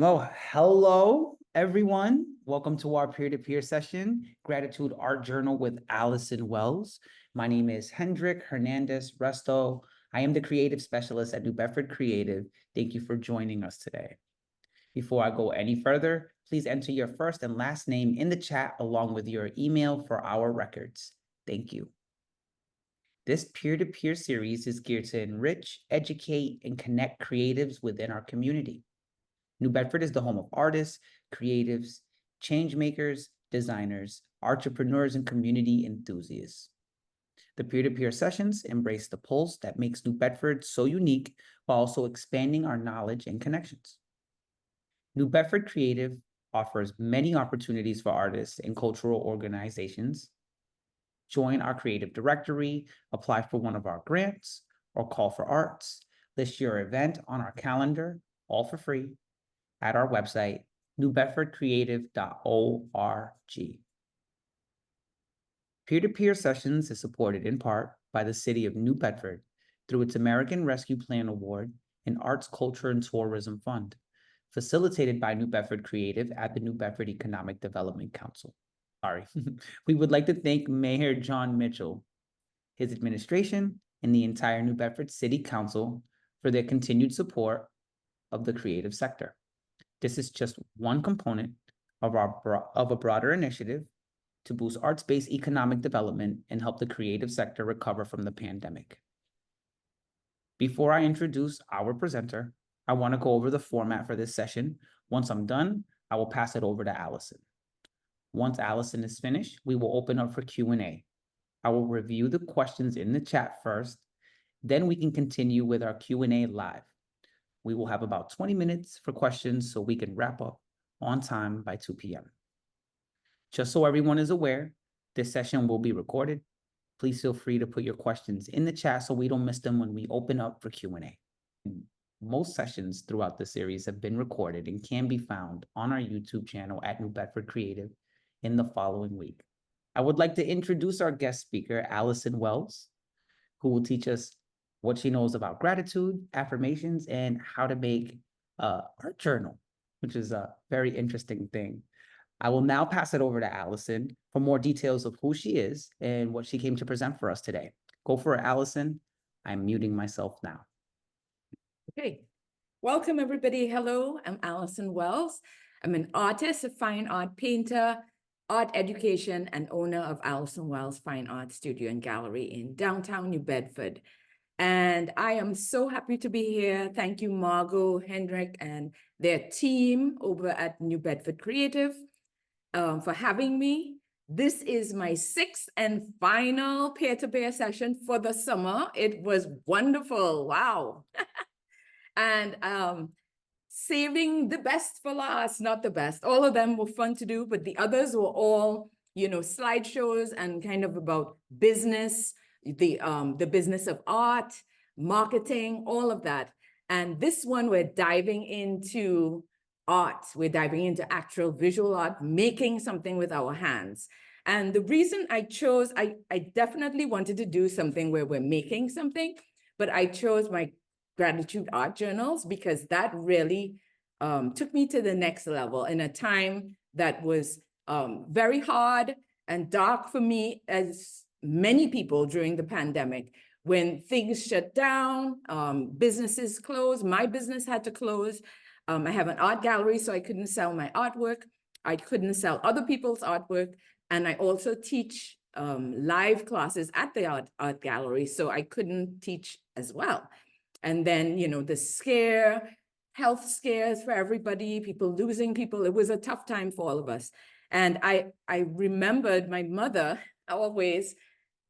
Well, hello, everyone. Welcome to our peer-to-peer session, Gratitude Art Journal with Alison Wells. My name is Hendrik Hernandez Resto. I am the creative specialist at New Bedford Creative. Thank you for joining us today. Before I go any further, please enter your first and last name in the chat along with your email for our records. Thank you. This peer-to-peer series is geared to enrich, educate, and connect creatives within our community. New Bedford is the home of artists, creatives, change makers, designers, entrepreneurs, and community enthusiasts. The peer-to-peer sessions embrace the pulse that makes New Bedford so unique while also expanding our knowledge and connections. New Bedford Creative offers many opportunities for artists and cultural organizations. Join our creative directory, apply for one of our grants, or call for arts. List your event on our calendar, all for free, at our website, newbedfordcreative.org. Peer-to-peer sessions is supported in part by the City of New Bedford through its American Rescue Plan Award and Arts, Culture, and Tourism Fund, facilitated by New Bedford Creative at the New Bedford Economic Development Council. We would like to thank Mayor John Mitchell, his administration, and the entire New Bedford City Council for their continued support of the creative sector. This is just one component of a broader initiative to boost arts-based economic development and help the creative sector recover from the pandemic. Before I introduce our presenter, I want to go over the format for this session. Once I'm done, I will pass it over to Alison. Once Alison is finished, we will open up for Q&A. I will review the questions in the chat first, then we can continue with our Q&A live. We will have about 20 minutes for questions so we can wrap up on time by 2 p.m. Just so everyone is aware, this session will be recorded. Please feel free to put your questions in the chat so we don't miss them when we open up for Q&A. Most sessions throughout the series have been recorded and can be found on our YouTube channel at New Bedford Creative in the following week. I would like to introduce our guest speaker, Alison Wells, who will teach us what she knows about gratitude, affirmations, and how to make an art journal, which is a very interesting thing. I will now pass it over to Alison for more details of who she is and what she came to present for us today. Go for it, Alison. I'm muting myself now. Okay, welcome everybody. Hello, I'm Alison Wells. I'm an artist, a fine art painter, art education, and owner of Alison Wells Fine Art Studio and Gallery in downtown New Bedford. And I am so happy to be here. Thank you, Margot, Hendrik, and their team over at New Bedford Creative for having me. This is my sixth and final peer-to-peer session for the summer. It was wonderful. Wow. And saving the best for last, not the best. All of them were fun to do, but the others were all, slideshows and kind of about business, the business of art, marketing, all of that. And this one, we're diving into art. We're diving into actual visual art, making something with our hands. And the reason I chose, I definitely wanted to do something where we're making something, but I chose my gratitude art journals because that really took me to the next level in a time that was very hard and dark for me, as many people during the pandemic, when things shut down, businesses closed. My business had to close. I have an art gallery, so I couldn't sell my artwork. I couldn't sell other people's artwork. And I also teach live classes at the art gallery, so I couldn't teach as well. And then, the health scares for everybody, people losing people. It was a tough time for all of us. And I remembered my mother always,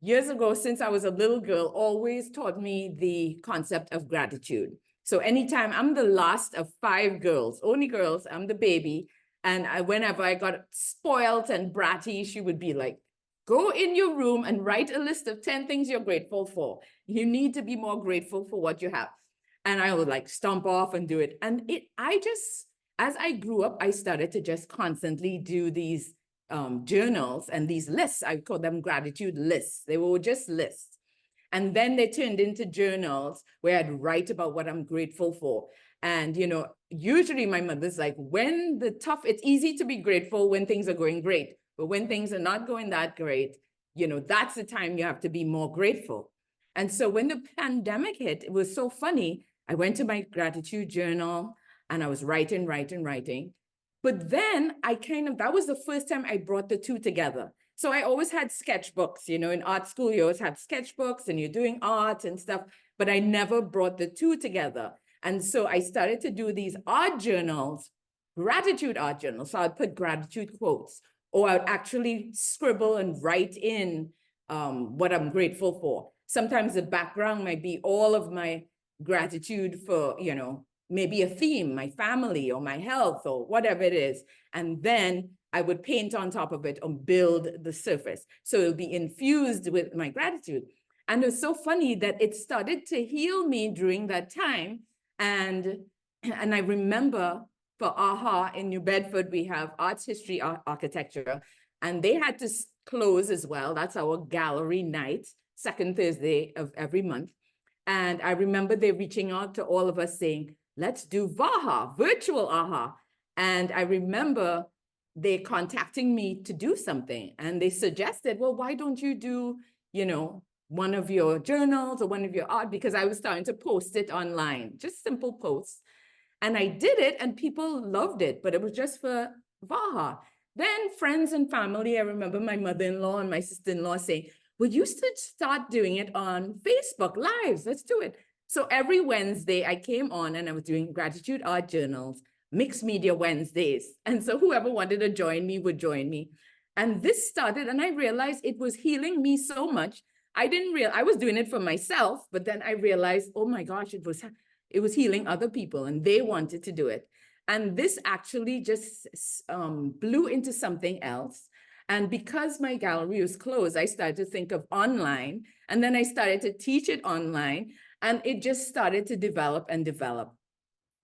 years ago, since I was a little girl, always taught me the concept of gratitude. So anytime, I'm the last of 5 girls, only girls, I'm the baby. And whenever I got spoiled and bratty, she would be like, go in your room and write a list of 10 things you're grateful for. You need to be more grateful for what you have. And I would like stomp off and do it. And as I grew up, I started to just constantly do these journals and these lists. I call them gratitude lists. They were just lists. And then they turned into journals where I'd write about what I'm grateful for. And, you know, usually my mother's like, it's easy to be grateful when things are going great. But when things are not going that great, you know, that's the time you have to be more grateful. And so when the pandemic hit, it was so funny. I went to my gratitude journal and I was writing. But then that was the first time I brought the two together. So I always had sketchbooks, you know, in art school, you always have sketchbooks and you're doing art and stuff, but I never brought the two together. And so I started to do these art journals, gratitude art journals. So I'd put gratitude quotes, or I'd actually scribble and write in what I'm grateful for. Sometimes the background might be all of my gratitude for, you know, maybe a theme, my family or my health or whatever it is. And then I would paint on top of it or build the surface. So it'll be infused with my gratitude. And it's so funny that it started to heal me during that time. And I remember for AHA in New Bedford, we have arts, history, architecture, and they had to close as well. That's our gallery night, second Thursday of every month. And I remember they reaching out to all of us saying, let's do VAHA, virtual AHA. And I remember they contacting me to do something. And they suggested, well, why don't you do, you know, one of your journals or one of your art? Because I was starting to post it online, just simple posts. And I did it and people loved it, but it was just for VAHA. Then friends and family, I remember my mother-in-law and my sister-in-law saying, well, you should start doing it on Facebook Lives. Let's do it. So every Wednesday I came on and I was doing gratitude art journals, mixed media Wednesdays. And so whoever wanted to join me would join me. And this started, and I realized it was healing me so much. I was doing it for myself, but then I realized, oh my gosh, it was healing other people and they wanted to do it. And this actually just blew into something else. And because my gallery was closed, I started to think of online, and then I started to teach it online, and it just started to develop and develop.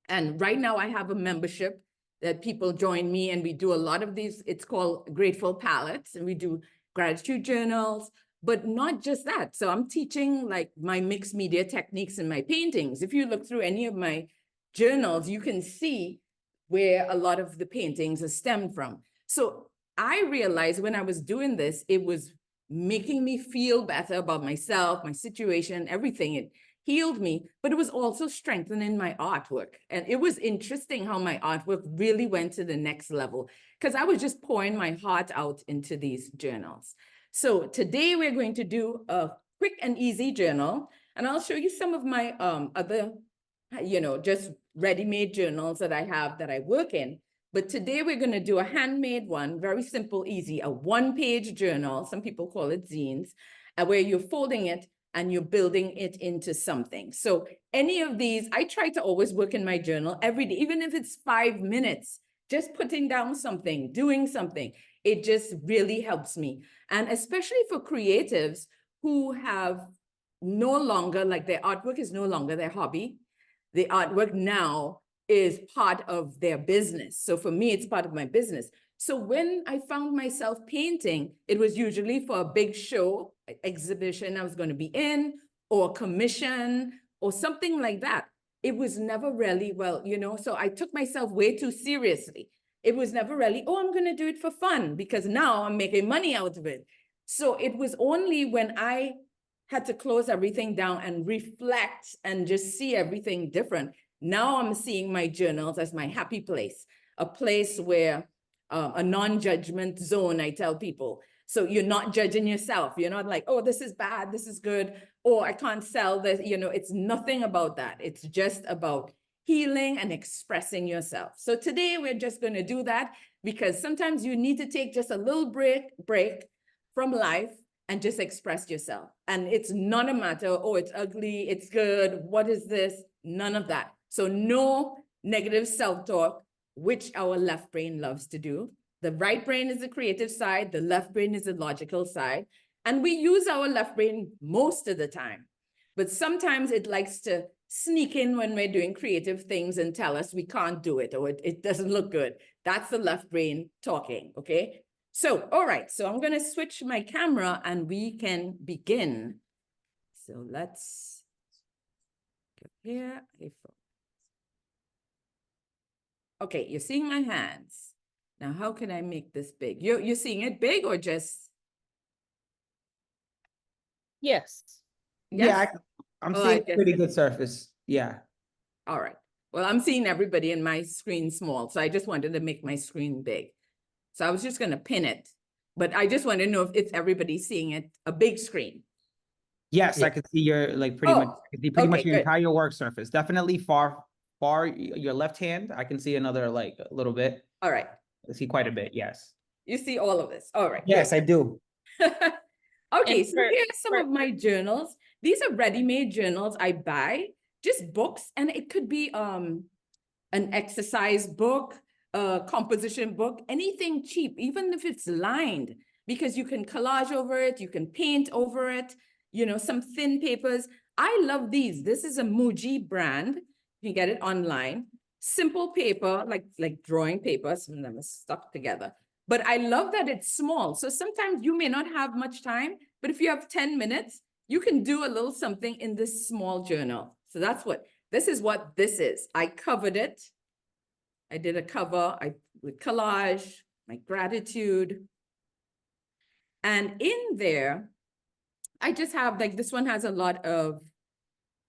And right now I have a membership that people join me, and we do a lot of these. It's called Grateful Palettes, and we do gratitude journals, but not just that. So I'm teaching like my mixed media techniques in my paintings. If you look through any of my journals, you can see where a lot of the paintings are stemmed from. So I realized when I was doing this, it was making me feel better about myself, my situation, everything. It healed me, but it was also strengthening my artwork. And it was interesting how my artwork really went to the next level because I was just pouring my heart out into these journals. So today we're going to do a quick and easy journal, and I'll show you some of my other, you know, just ready-made journals that I have that I work in. But today we're going to do a handmade one, very simple, easy, a one-page journal. Some people call it zines, where you're folding it and you're building it into something. So any of these, I try to always work in my journal every day, even if it's 5 minutes, just putting down something, doing something. It just really helps me. And especially for creatives who have no longer, like their artwork is no longer their hobby. The artwork now is part of their business. So for me, it's part of my business. So when I found myself painting, it was usually for a big show, exhibition I was going to be in, or commission, or something like that. It was never really, well, you know, so I took myself way too seriously. It was never really, oh, I'm going to do it for fun, because now I'm making money out of it. So it was only when I had to close everything down and reflect and just see everything different. Now I'm seeing my journals as my happy place, a place where a non-judgment zone, I tell people. So you're not judging yourself. You're not like, oh, this is bad, this is good, or I can't sell this. You know, it's nothing about that. It's just about healing and expressing yourself. So today we're just going to do that, because sometimes you need to take just a little break from life and just express yourself. And it's not a matter, oh, it's ugly, it's good, what is this? None of that. So no negative self-talk, which our left brain loves to do. The right brain is the creative side, the left brain is the logical side. And we use our left brain most of the time. But sometimes it likes to sneak in when we're doing creative things and tell us we can't do it, or it doesn't look good. That's the left brain talking, okay? So, all right, so I'm gonna switch my camera and we can begin. So let's go here. Okay, you're seeing my hands. Now, how can I make this big? You're seeing it big or just? Yes. Yeah, Yes? I'm Oh, seeing I a guess pretty it- good surface. Yeah. All right. Well, I'm seeing everybody in my screen small, so I just wanted to make my screen big. So I was just going to pin it, but I just want to know if everybody's seeing it, a big screen. Yes, Yeah. I could see your like pretty much. Oh, I could see pretty much okay, your good. entire work surface. Definitely far your left hand. I can see another like a little bit. All right. I see quite a bit. Yes. You see all of this. All right. Yes, I do. Okay, And so here's some of my journals. These are ready-made journals I buy, just books, and it could be an exercise book, a composition book, anything cheap, even if it's lined, because you can collage over it, you can paint over it, some thin papers. I love these. This is a Muji brand. You can get it online. Simple paper, like drawing paper. Some of them are stuck together. But I love that it's small. So sometimes you may not have much time, but if you have 10 minutes, you can do a little something in this small journal. So this is what this is. I covered it. I did a cover, with collage, my gratitude. And in there, I just have like, this one has a lot of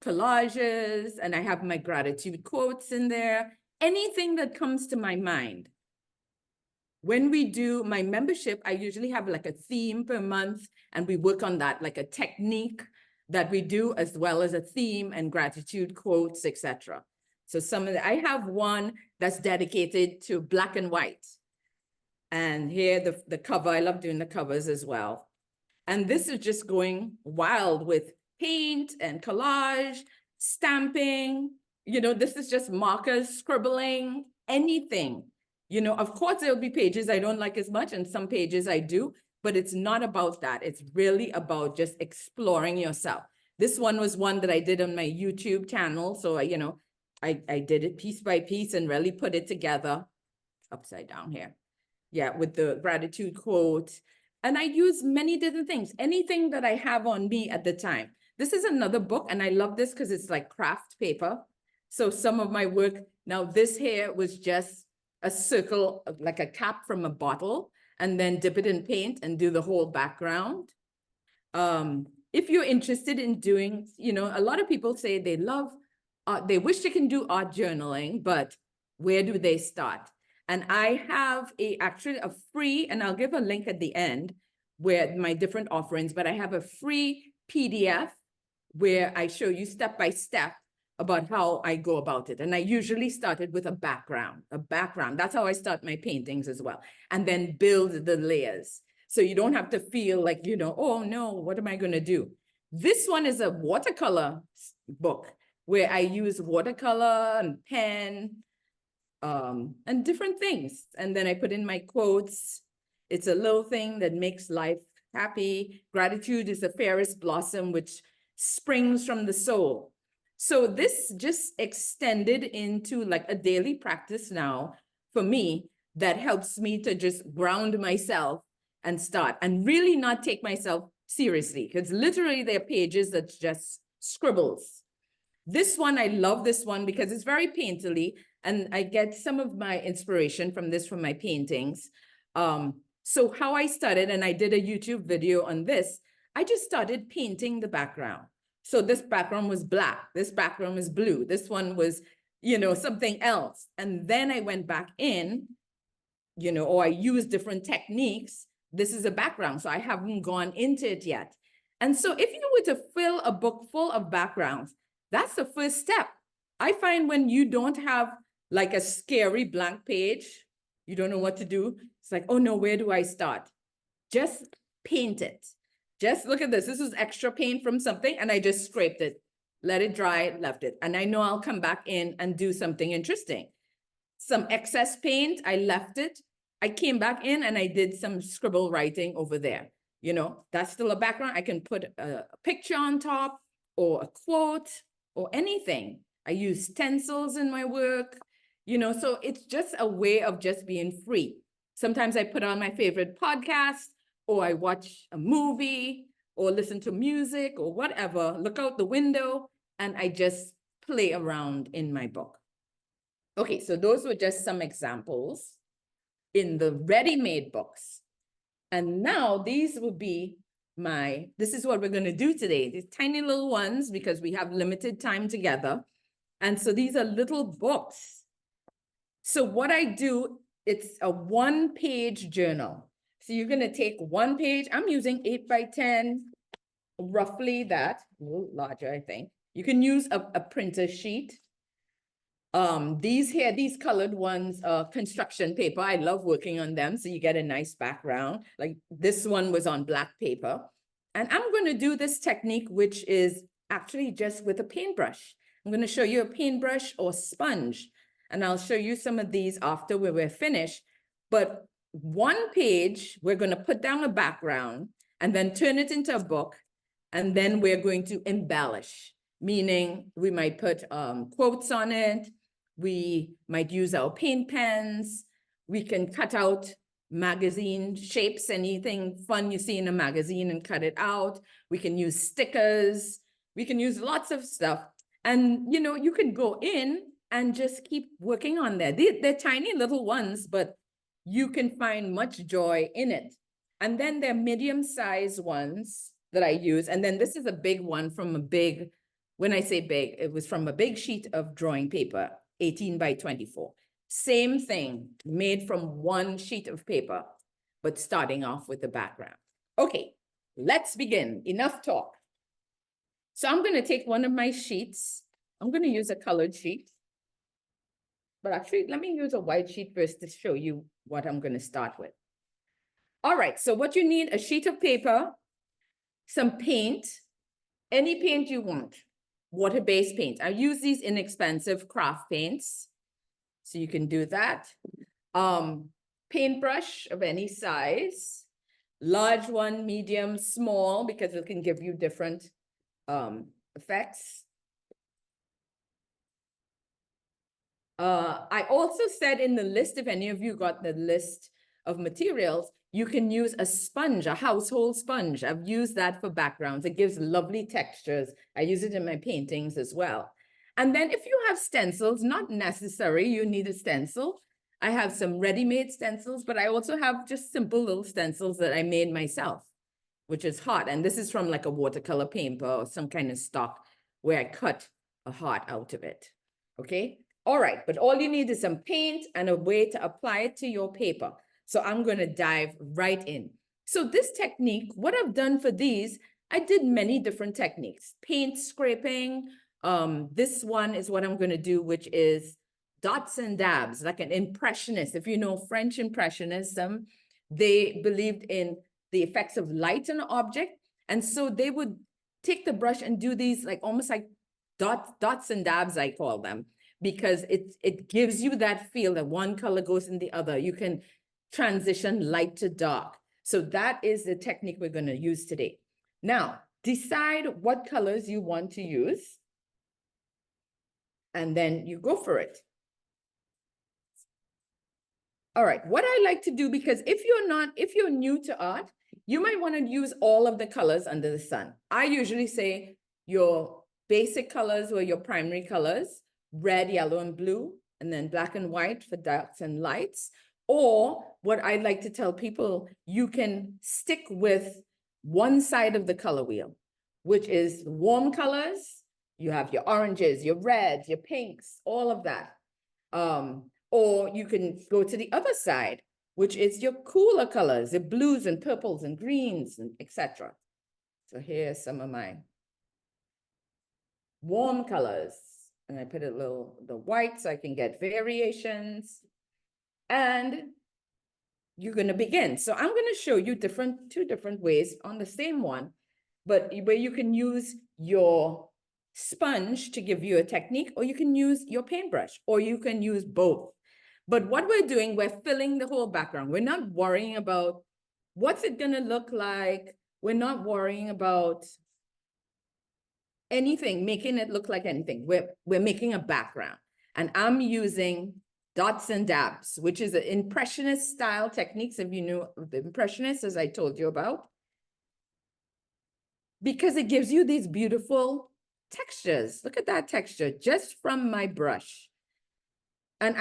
collages, and I have my gratitude quotes in there, anything that comes to my mind. When we do my membership, I usually have like a theme per month, and we work on that, like a technique that we do, as well as a theme and gratitude quotes, etc. So I have one that's dedicated to black and white. And here the cover, I love doing the covers as well. And this is just going wild with paint and collage, stamping, this is just markers, scribbling, anything. Of course, there'll be pages I don't like as much, and some pages I do, but it's not about that. It's really about just exploring yourself. This one was one that I did on my YouTube channel. So, I did it piece by piece and really put it together. Upside down here. Yeah, with the gratitude quote. And I use many different things, anything that I have on me at the time. This is another book, and I love this because it's like craft paper. So some of my work, now this here was just a circle, like a cap from a bottle, and then dip it in paint and do the whole background. If you're interested in doing, a lot of people say they love, they wish they can do art journaling, but where do they start? And I have actually a free, and I'll give a link at the end where my different offerings, but I have a free PDF where I show you step by step about how I go about it. And I usually started with a background. That's how I start my paintings as well. And then build the layers. So you don't have to feel like, oh no, what am I going to do? This one is a watercolor book where I use watercolor and pen, and different things. And then I put in my quotes. It's a little thing that makes life happy. Gratitude is the fairest blossom which springs from the soul. So this just extended into like a daily practice now for me that helps me to just ground myself and start and really not take myself seriously, because literally there are pages that's just scribbles. This one, I love this one because it's very painterly, and I get some of my inspiration from my paintings. So how I started, and I did a YouTube video on this, I just started painting the background. So this background was black, this background was blue, this one was, something else. And then I went back in, or I used different techniques. This is a background, so I haven't gone into it yet. And so if you were to fill a book full of backgrounds, that's the first step. I find when you don't have like a scary blank page, you don't know what to do. It's like, oh no, where do I start? Just paint it. Just look at this. This is extra paint from something, and I just scraped it, let it dry, left it. And I know I'll come back in and do something interesting. Some excess paint, I left it. I came back in and I did some scribble writing over there. That's still a background. I can put a picture on top or a quote or anything. I use stencils in my work, so it's just a way of just being free. Sometimes I put on my favorite podcast, or I watch a movie, or listen to music or whatever, look out the window, and I just play around in my book. Okay, so those were just some examples in the ready-made books. And now these will be this is what we're going to do today, these tiny little ones, because we have limited time together. And so these are little books. So what I do, it's a 1-page journal. So you're going to take 1 page. I'm using 8 by 10, roughly that, a little larger, I think. You can use a printer sheet. These colored ones are construction paper. I love working on them, so you get a nice background. Like this one was on black paper. And I'm going to do this technique, which is actually just with a paintbrush. I'm going to show you a paintbrush or sponge, and I'll show you some of these after we're finished. But 1 page, we're going to put down a background and then turn it into a book, and then we're going to embellish, meaning we might put quotes on it. We might use our paint pens. We can cut out magazine shapes, anything fun you see in a magazine, and cut it out. We can use stickers. We can use lots of stuff. And, you know, you can go in and just keep working on that. They're tiny little ones, but you can find much joy in it. And then there are medium-sized ones that I use. And then this is a big one from a big, when I say big, it was from a big sheet of drawing paper, 18 by 24. Same thing, made from 1 sheet of paper, but starting off with the background. Okay, let's begin. Enough talk. So I'm going to take one of my sheets. I'm going to use a colored sheet. But actually, let me use a white sheet first to show you what I'm going to start with. All right, so what you need, a sheet of paper, some paint, any paint you want, water-based paint. I use these inexpensive craft paints, so you can do that. Paintbrush of any size, large one, medium, small, because it can give you different effects. I also said in the list, if any of you got the list of materials, you can use a sponge, a household sponge. I've used that for backgrounds. It gives lovely textures. I use it in my paintings as well. And then if you have stencils, not necessary, you need a stencil. I have some ready-made stencils, but I also have just simple little stencils that I made myself, which is hot. And this is from like a watercolor paper or some kind of stock where I cut a heart out of it. Okay. All right. But all you need is some paint and a way to apply it to your paper. So I'm going to dive right in. So this technique, what I've done for these, I did many different techniques. Paint scraping. This one is what I'm going to do, which is dots and dabs, like an impressionist. If you know French impressionism, they believed in the effects of light on an object. And so they would take the brush and do these like almost like dots and dabs, I call them, because it gives you that feel that one color goes in the other. You can transition light to dark. So that is the technique we're going to use today. Now, decide what colors you want to use, and then you go for it. All right, what I like to do, because if you're new to art, you might want to use all of the colors under the sun. I usually say your basic colors or your primary colors, red, yellow, and blue, and then black and white for darks and lights. Or what I like to tell people, you can stick with one side of the color wheel, which is warm colors. You have your oranges, your reds, your pinks, all of that. Or you can go to the other side, which is your cooler colors, the blues and purples and greens, and etc. So here's some of my warm colors. And I put a little, the white, so I can get variations. And you're going to begin. So I'm going to show you two different ways on the same one, but where you can use your sponge to give you a technique, or you can use your paintbrush, or you can use both. But what we're doing, we're filling the whole background. We're not worrying about what's it going to look like. We're not worrying about anything, making it look like anything. We're making a background. And I'm using dots and dabs, which is an impressionist style techniques. If you know the impressionists, as I told you about. because it gives you these beautiful textures. Look at that texture just from my brush. And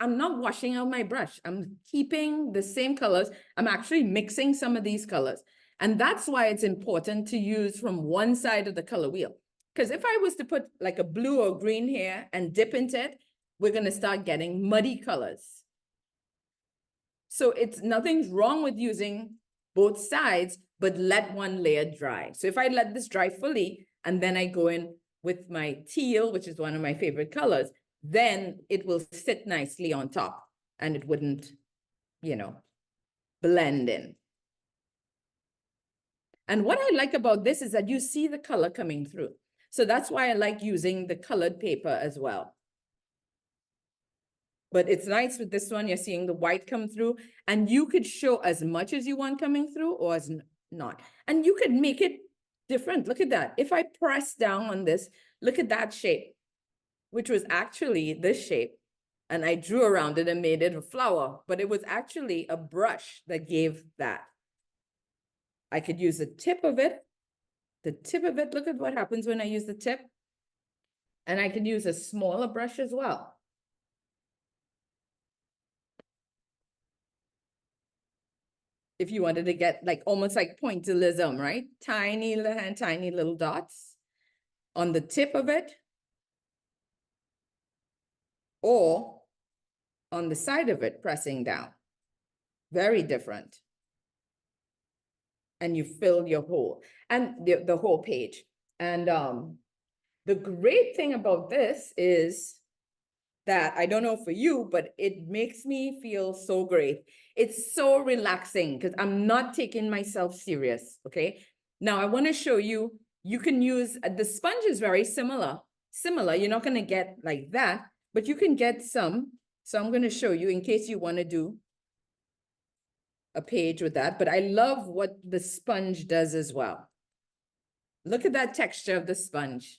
I'm not washing out my brush. I'm keeping the same colors. I'm actually mixing some of these colors. And that's why it's important to use from one side of the color wheel. Because if I was to put like a blue or green here and dip into it, we're going to start getting muddy colors. So nothing's wrong with using both sides, but let one layer dry. So if I let this dry fully, and then I go in with my teal, which is one of my favorite colors, then it will sit nicely on top and it wouldn't, blend in. And what I like about this is that you see the color coming through. So that's why I like using the colored paper as well. But it's nice with this one, you're seeing the white come through, and you could show as much as you want coming through or as not. And you could make it different. Look at that. If I press down on this, look at that shape, which was actually this shape. And I drew around it and made it a flower, but it was actually a brush that gave that. I could use the tip of it. The tip of it, look at what happens when I use the tip. And I can use a smaller brush as well. If you wanted to get like almost like pointillism, right? Tiny little dots on the tip of it or on the side of it, pressing down. Very different. And you fill your whole, and the whole page. And the great thing about this is that, I don't know for you, but it makes me feel so great. It's so relaxing because I'm not taking myself serious, okay? Now I want to show you, you can use, the sponge is very similar. You're not going to get like that, but you can get some. So I'm going to show you in case you want to do a page with that, but I love what the sponge does as well. Look at that texture of the sponge.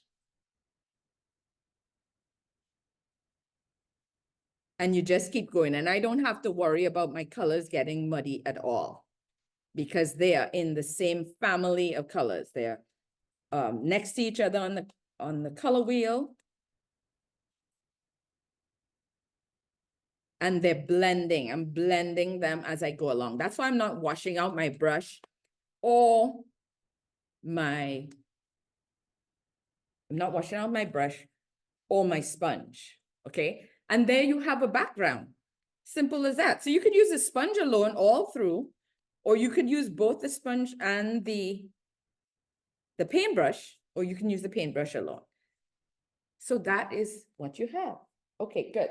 And you just keep going. And I don't have to worry about my colors getting muddy at all because they are in the same family of colors. They're next to each other on the color wheel. And they're blending. I'm blending them as I go along. That's why I'm not washing out my brush or my sponge, okay? And there you have a background. Simple as that. So you could use the sponge alone all through, or you could use both the sponge and the paintbrush, or you can use the paintbrush alone. So that is what you have. Okay, good.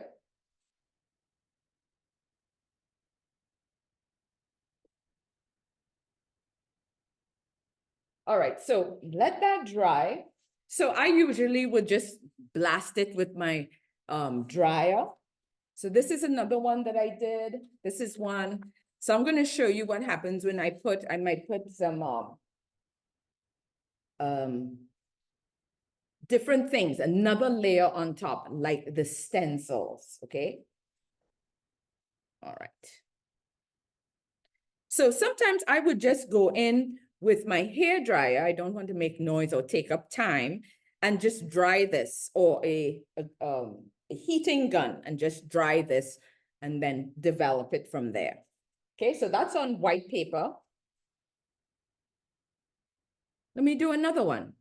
All right, so let that dry. So I usually would just blast it with my dryer. So this is another one that I did. This is one. So I'm going to show you what happens when I might put some different things, another layer on top, like the stencils, okay? All right. So sometimes I would just go in with my hair dryer. I don't want to make noise or take up time, and just dry this, or a heating gun, and just dry this and then develop it from there. Okay, so that's on white paper. Let me do another one.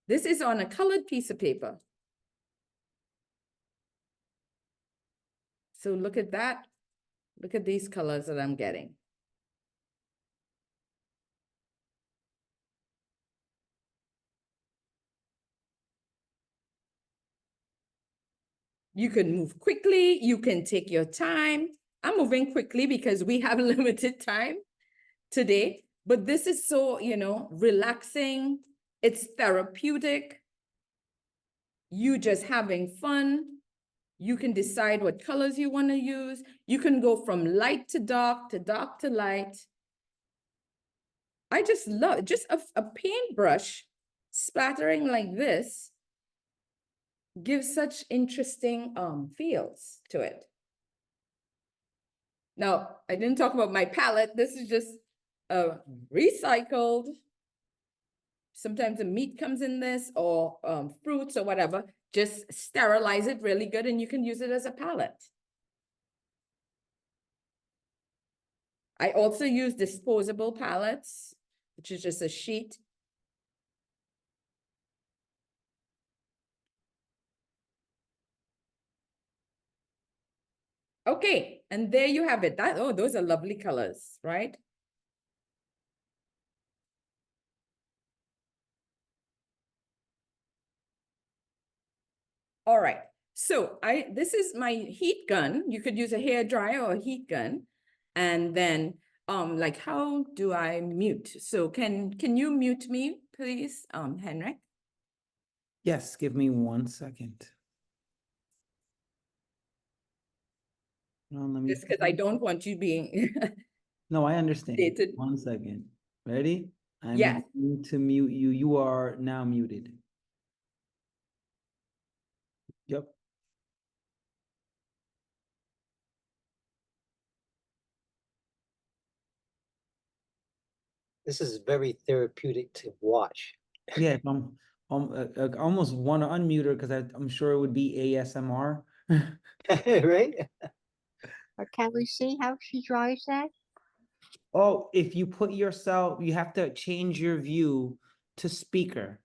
This is on a colored piece of paper. So look at that. Look at these colors that I'm getting. You can move quickly. You can take your time. I'm moving quickly because we have limited time today, but this is so, relaxing. It's therapeutic. You just having fun. You can decide what colors you want to use. You can go from light to dark to light. I just love just a paintbrush splattering like this gives such interesting feels to it. Now, I didn't talk about my palette. This is just recycled. Sometimes the meat comes in this, or fruits or whatever. Just sterilize it really good and you can use it as a palette. I also use disposable palettes, which is just a sheet. Okay, and there you have it. Oh, those are lovely colors, right? All right, so this is my heat gun. You could use a hair dryer or a heat gun. And then like, how do I mute? So can you mute me, please, Henrik? Yes, give me 1 second. Let me. Just because I don't want you being No, I understand. dated. 1 second. Ready? I'm Yes. going to mute you. You are now muted. Yep. This is very therapeutic to watch. Yeah, I almost want to unmute her because I'm sure it would be ASMR. Right? Or can we see how she dries that? Oh, if you put yourself, you have to change your view to speaker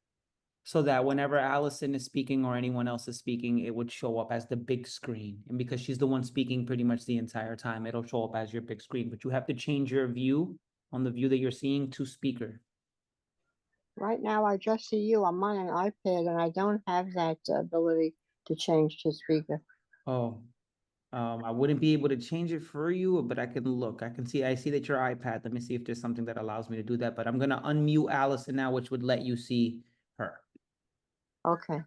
so that whenever Allison is speaking or anyone else is speaking, it would show up as the big screen. And because she's the one speaking pretty much the entire time, it'll show up as your big screen. But you have to change your view on the view that you're seeing to speaker. Right now, I just see you. I'm on an iPad and I don't have that ability to change to speaker. Oh, I wouldn't be able to change it for you, but I can look. I see that your iPad. Let me see if there's something that allows me to do that. But I'm gonna unmute Allison now, which would let you see her. Okay.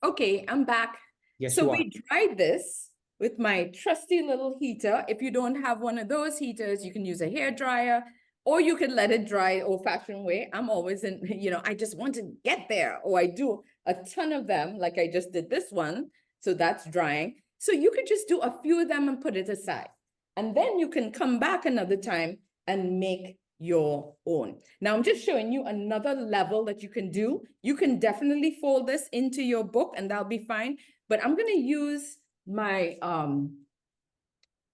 Okay, I'm back. Yes, So you are. we tried this with my trusty little heater. If you don't have one of those heaters, you can use a hair dryer, or you could let it dry old-fashioned way. I'm always in, I just want to get there, or I do a ton of them, like I just did this one. So that's drying. So you could just do a few of them and put it aside. And then you can come back another time and make your own. Now I'm just showing you another level that you can do. You can definitely fold this into your book and that'll be fine. But I'm gonna use my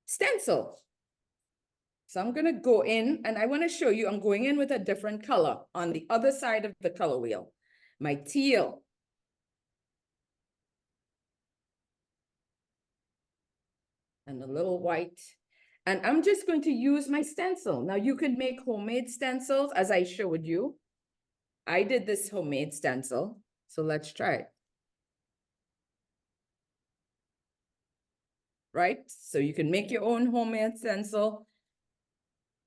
stencil. So I'm gonna go in and I wanna show you, I'm going in with a different color on the other side of the color wheel. My teal. And a little white. And I'm just going to use my stencil. Now you can make homemade stencils as I showed you. I did this homemade stencil, so let's try it. Right? So you can make your own homemade stencil.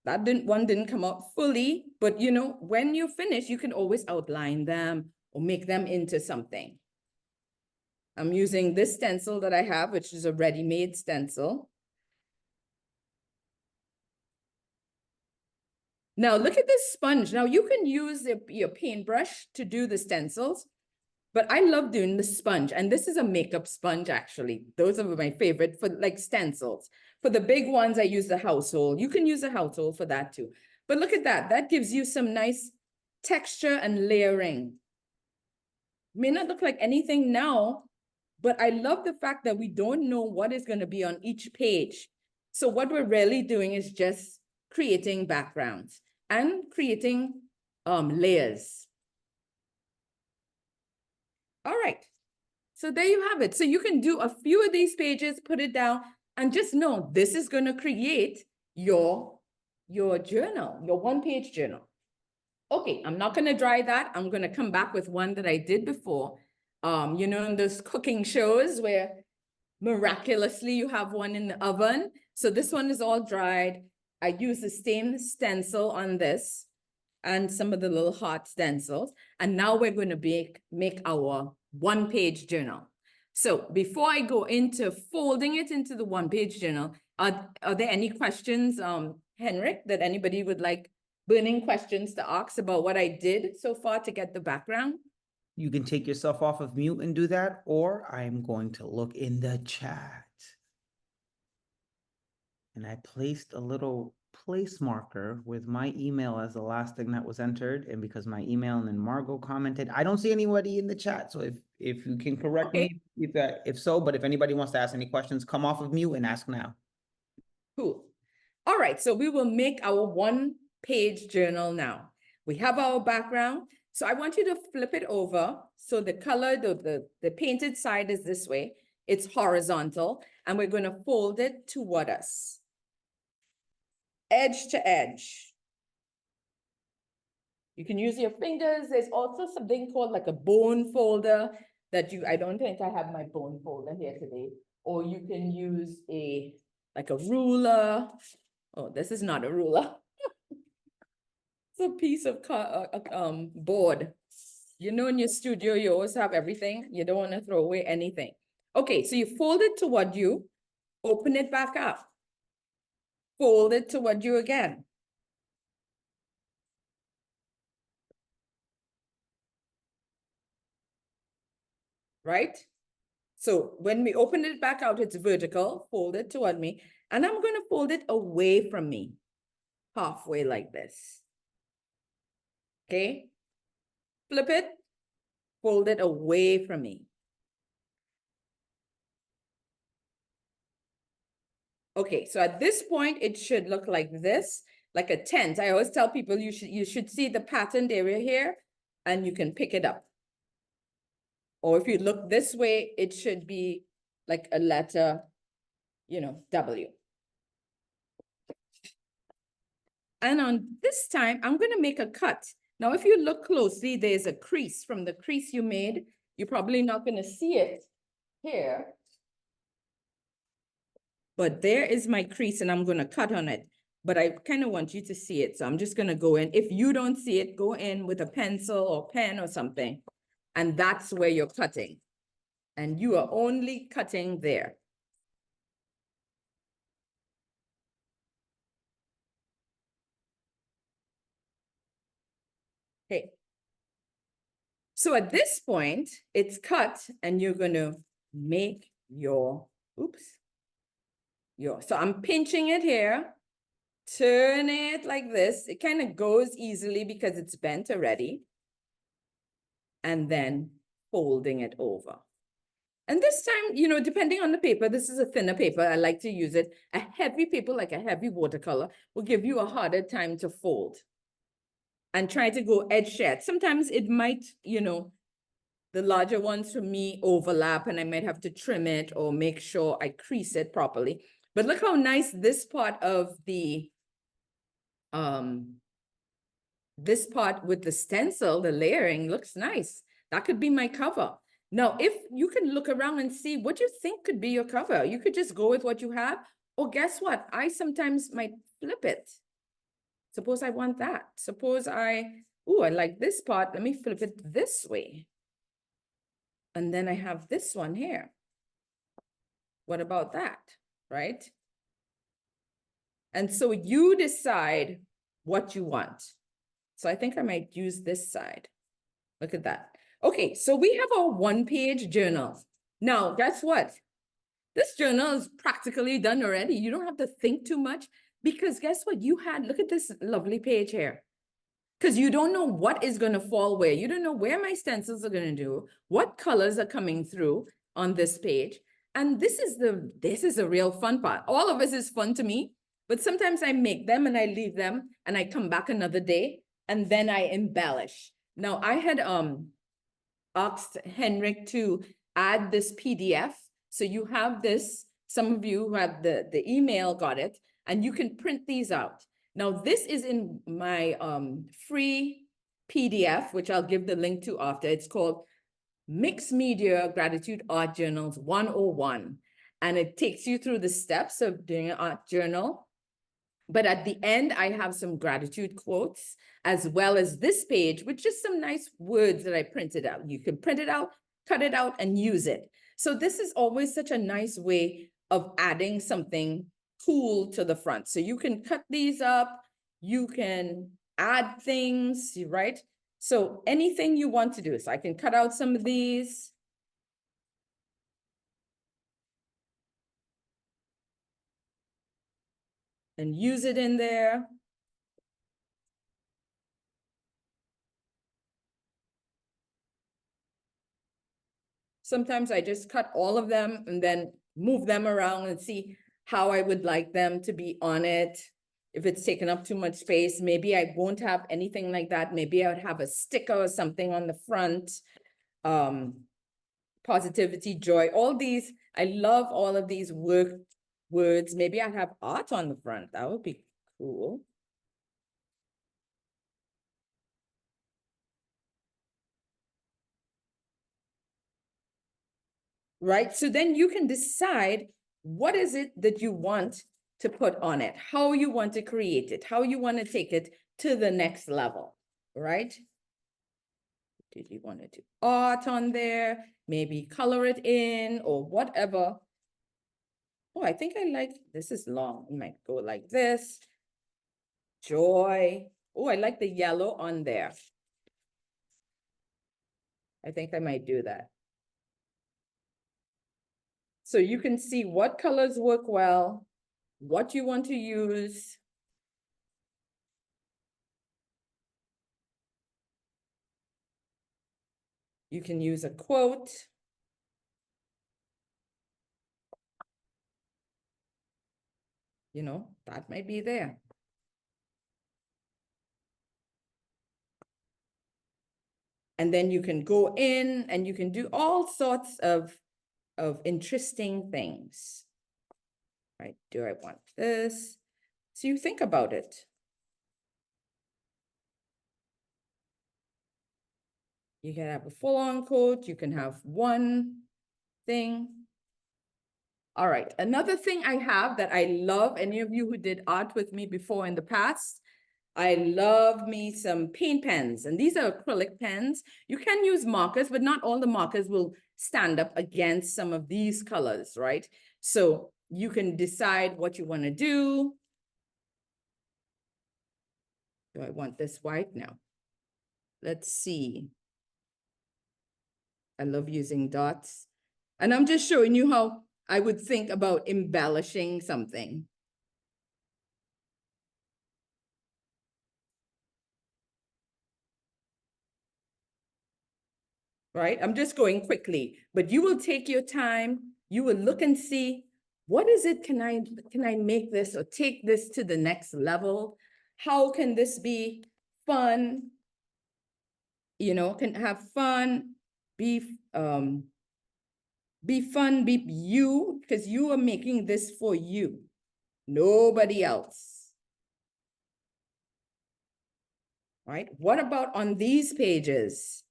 That one didn't come out fully, but when you finish, you can always outline them or make them into something. I'm using this stencil that I have, which is a ready-made stencil. Now look at this sponge. Now you can use your paintbrush to do the stencils, but I love doing the sponge. And this is a makeup sponge, actually. Those are my favorite for like stencils. For the big ones, I use the household. You can use the household for that too. But look at that. That gives you some nice texture and layering. May not look like anything now, but I love the fact that we don't know what is going to be on each page. So what we're really doing is just creating backgrounds and creating layers. All right. So there you have it. So you can do a few of these pages, put it down, and just know this is going to create your journal, your one-page journal. Okay, I'm not going to dry that. I'm going to come back with one that I did before. In those cooking shows where miraculously you have one in the oven. So this one is all dried. I use the same stencil on this and some of the little heart stencils. And now we're going to make our one-page journal. So before I go into folding it into the one-page journal, are there any questions, Henrik, that anybody would like burning questions to ask about what I did so far to get the background? You can take yourself off of mute and do that, or I'm going to look in the chat. And I placed a little place marker with my email as the last thing that was entered, and because my email and then Margot commented, I don't see anybody in the chat, so if you can correct Okay. me, if so, but if anybody wants to ask any questions, come off of mute and ask now. Cool. All right, so we will make our one-page journal now. We have our background. So I want you to flip it over. So the color, the painted side is this way. It's horizontal, and we're going to fold it toward us. Edge to edge. You can use your fingers. There's also something called like a bone folder that I don't think I have my bone folder here today. Or you can use like a ruler. Oh, this is not a ruler. It's a piece of board. You know, in your studio, you always have everything. You don't want to throw away anything. Okay, so you fold it toward you, open it back up. Fold it toward you again. Right? So when we open it back out, it's vertical, fold it toward me, and I'm going to fold it away from me, halfway like this. Okay? Flip it, fold it away from me. Okay, so at this point, it should look like this, like a tent. I always tell people you should see the patterned area here, and you can pick it up. Or if you look this way, it should be like a letter, W. And on this time, I'm going to make a cut. Now, if you look closely, there's a crease from the crease you made. You're probably not going to see it here. But there is my crease, and I'm going to cut on it. But I kind of want you to see it. So I'm just going to go in. If you don't see it, go in with a pencil or pen or something. And that's where you're cutting. And you are only cutting there. Okay. So at this point, it's cut, and you're going to make your, so I'm pinching it here, turn it like this. It kind of goes easily because it's bent already. And then folding it over. And this time, depending on the paper, this is a thinner paper. I like to use it. A heavy paper, like a heavy watercolor, will give you a harder time to fold. And try to go edge shed. Sometimes it might, the larger ones for me overlap, and I might have to trim it or make sure I crease it properly. But look how nice this part of this part with the stencil, the layering looks nice. That could be my cover. Now, if you can look around and see what you think could be your cover, you could just go with what you have. Or guess what? I sometimes might flip it. Suppose I want that. Suppose I like this part. Let me flip it this way. And then I have this one here. What about that, right? And so you decide what you want. So I think I might use this side. Look at that. Okay, so we have our one-page journal. Now, guess what? This journal is practically done already. You don't have to think too much because guess what? Look at this lovely page here. Because you don't know what is going to fall where. You don't know where my stencils are going to do, what colors are coming through on this page. And this is a real fun part. All of this is fun to me, but sometimes I make them and I leave them and I come back another day and then I embellish. Now I had asked Henrik to add this PDF. So you have this, some of you who have the email got it, and you can print these out. Now this is in my free PDF, which I'll give the link to after. It's called Mixed Media Gratitude Art Journals 101. And it takes you through the steps of doing an art journal. But at the end, I have some gratitude quotes, as well as this page, with just some nice words that I printed out. You can print it out, cut it out, and use it. So this is always such a nice way of adding something cool to the front. So you can cut these up, you can add things, right? So anything you want to do. So I can cut out some of these. and use it in there. Sometimes I just cut all of them and then move them around and see how I would like them to be on it. If it's taking up too much space, maybe I won't have anything like that. Maybe I would have a sticker or something on the front. Positivity, joy, all these. I love all of these words. Maybe I'd have art on the front. That would be cool. Right? So then you can decide what is it that you want to put on it, how you want to create it, how you want to take it to the next level, right? Did you want to do art on there? Maybe color it in or whatever. Oh, I think I like, this is long. I might go like this. Joy. Oh, I like the yellow on there. I think I might do that. So you can see what colors work well, what you want to use. You can use a quote. You know, that might be there. And then you can go in and you can do all sorts of interesting things. Right? Do I want this? So you think about it. You can have a full-on quote. You can have one thing. All right. Another thing I have that I love, any of you who did art with me before in the past, I love me some paint pens, and these are acrylic pens. You can use markers, but not all the markers will stand up against some of these colors, right? So you can decide what you want to do. Do I want this white? No. Let's see. I love using dots. And I'm just showing you how I would think about embellishing something. Right? I'm just going quickly, but you will take your time. You will look and see, what is it? Can I make this or take this to the next level? How can this be fun? You know, can have fun, be fun, be you, because you are making this for you, nobody else. Right? What about on these pages?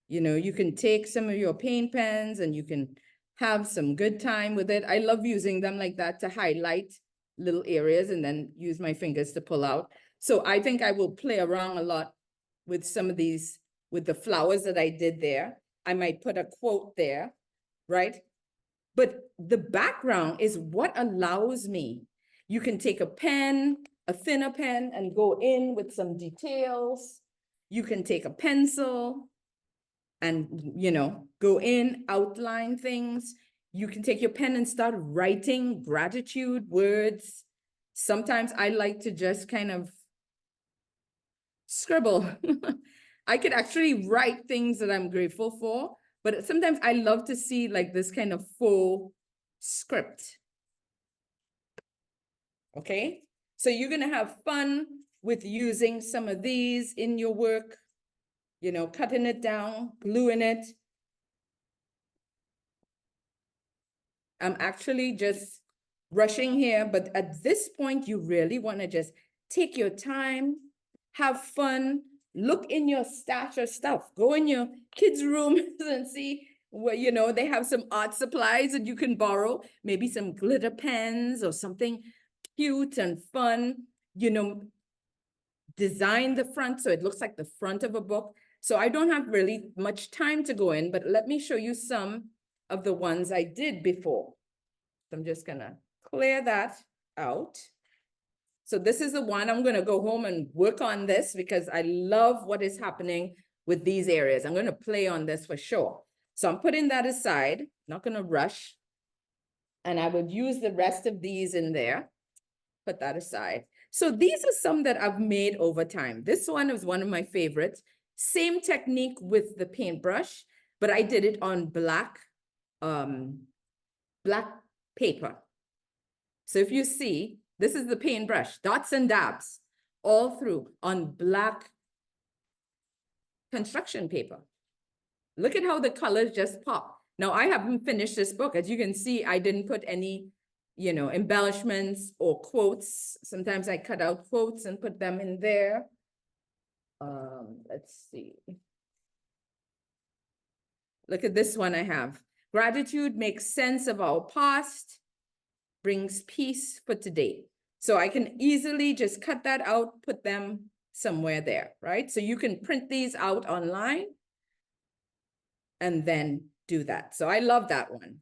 You know, you can take some of your paint pens and you can have some good time with it. I love using them like that to highlight little areas and then use my fingers to pull out. So I think I will play around a lot with some of these, with the flowers that I did there. I might put a quote there, right? But the background is what allows me. You can take a pen, a thinner pen, and go in with some details. You can take a pencil and, you know, go in, outline things. You can take your pen and start writing gratitude words. Sometimes I like to just kind of scribble. I could actually write things that I'm grateful for, but sometimes I love to see like this kind of full script. Okay, so you're gonna have fun with using some of these in your work, you know, cutting it down, gluing it. I'm actually just rushing here, but at this point, you really wanna just take your time, have fun, look in your stash of stuff, go in your kids' rooms and see where, you know, they have some art supplies that you can borrow, maybe some glitter pens or something cute and fun, you know, design the front so it looks like the front of a book. So I don't have really much time to go in, but let me show you some of the ones I did before. So I'm just gonna clear that out. So this is the one I'm gonna go home and work on this because I love what is happening with these areas. I'm gonna play on this for sure. So I'm putting that aside, not gonna rush. And I would use the rest of these in there. put that aside. So these are some that I've made over time. This one is one of my favorites. Same technique with the paintbrush, but I did it on black paper. So if you see, this is the paintbrush, dots and dabs, all through on black construction paper. Look at how the colors just pop. Now, I haven't finished this book. As you can see, I didn't put any, embellishments or quotes. Sometimes I cut out quotes and put them in there. Let's see. Look at this one I have. Gratitude makes sense of our past, brings peace for today. So I can easily just cut that out, put them somewhere there, right? So you can print these out online and then do that. So I love that one.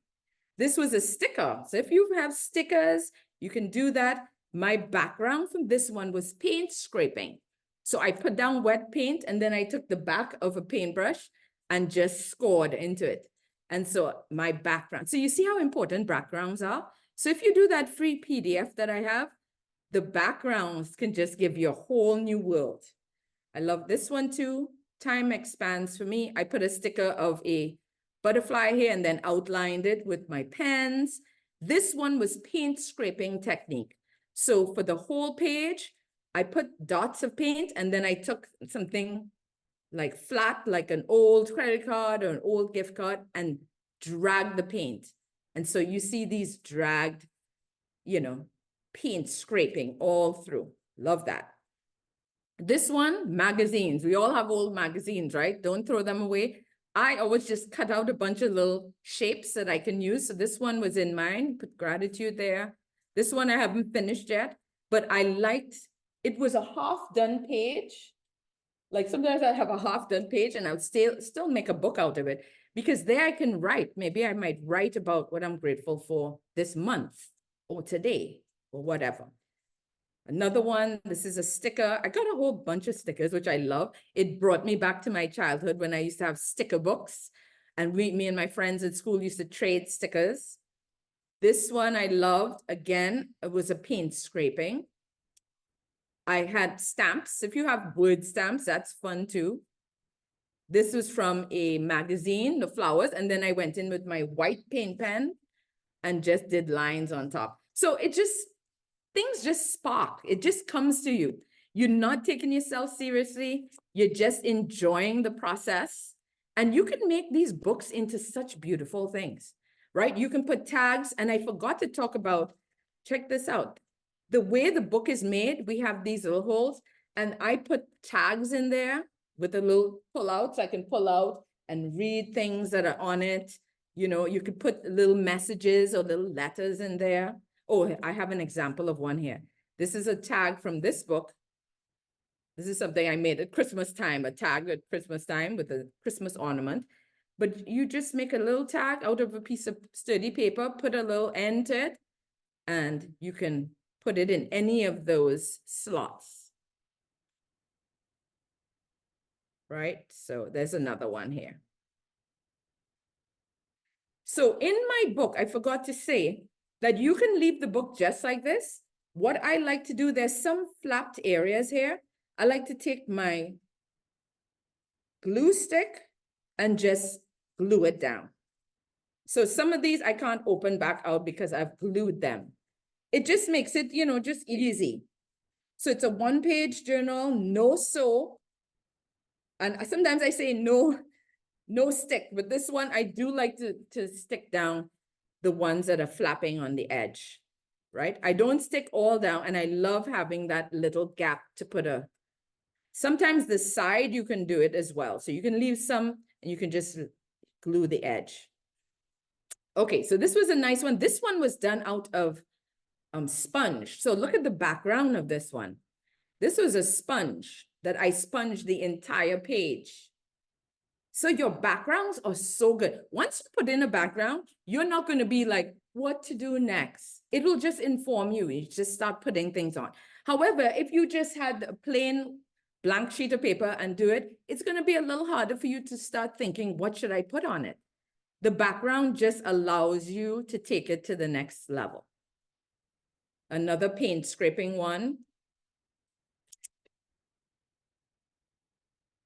This was a sticker. So if you have stickers, you can do that. My background from this one was paint scraping. So I put down wet paint and then I took the back of a paintbrush and just scored into it. And so my background, so you see how important backgrounds are? So if you do that free PDF that I have, the backgrounds can just give you a whole new world. I love this one too. Time expands for me. I put a sticker of a butterfly here and then outlined it with my pens. This one was paint scraping technique. So for the whole page, I put dots of paint and then I took something like flat, like an old credit card or an old gift card and dragged the paint. And so you see these dragged, paint scraping all through. Love that. This one, magazines. We all have old magazines, right? Don't throw them away. I always just cut out a bunch of little shapes that I can use. So this one was in mine, put gratitude there. This one I haven't finished yet, but I liked, it was a half done page. Like sometimes I have a half done page and I would still make a book out of it because there I can write. Maybe I might write about what I'm grateful for this month or today or whatever. Another one, this is a sticker. I got a whole bunch of stickers, which I love. It brought me back to my childhood when I used to have sticker books and me and my friends at school used to trade stickers. This one I loved. Again, it was a paint scraping. I had stamps. If you have word stamps, that's fun too. This was from a magazine, the flowers, and then I went in with my white paint pen and just did lines on top. So things just spark. It just comes to you. You're not taking yourself seriously. You're just enjoying the process. And you can make these books into such beautiful things, right? You can put tags, and I forgot to talk about, check this out. The way the book is made, we have these little holes, and I put tags in there with a little pull-outs. I can pull out and read things that are on it. You could put little messages or little letters in there. Oh, I have an example of one here. This is a tag from this book. This is something I made at Christmas time, a tag at Christmas time with a Christmas ornament. But you just make a little tag out of a piece of sturdy paper, put a little end to it, and you can put it in any of those slots. Right? So there's another one here. So in my book, I forgot to say that you can leave the book just like this. What I like to do, there's some flapped areas here. I like to take my glue stick and just glue it down. So some of these I can't open back out because I've glued them. It just makes it, just easy. So it's a one-page journal, no sew. And sometimes I say no stick, but this one I do like to stick down the ones that are flapping on the edge, right? I don't stick all down, and I love having that little gap to put sometimes the side you can do it as well. So you can leave some and you can just glue the edge. Okay, so this was a nice one. This one was done out of sponge. So look at the background of this one. This was a sponge that I sponged the entire page. So your backgrounds are so good. Once you put in a background, you're not going to be like, what to do next? It will just inform you. You just start putting things on. However, if you just had a plain blank sheet of paper and do it, it's going to be a little harder for you to start thinking, what should I put on it? The background just allows you to take it to the next level. another paint scraping one.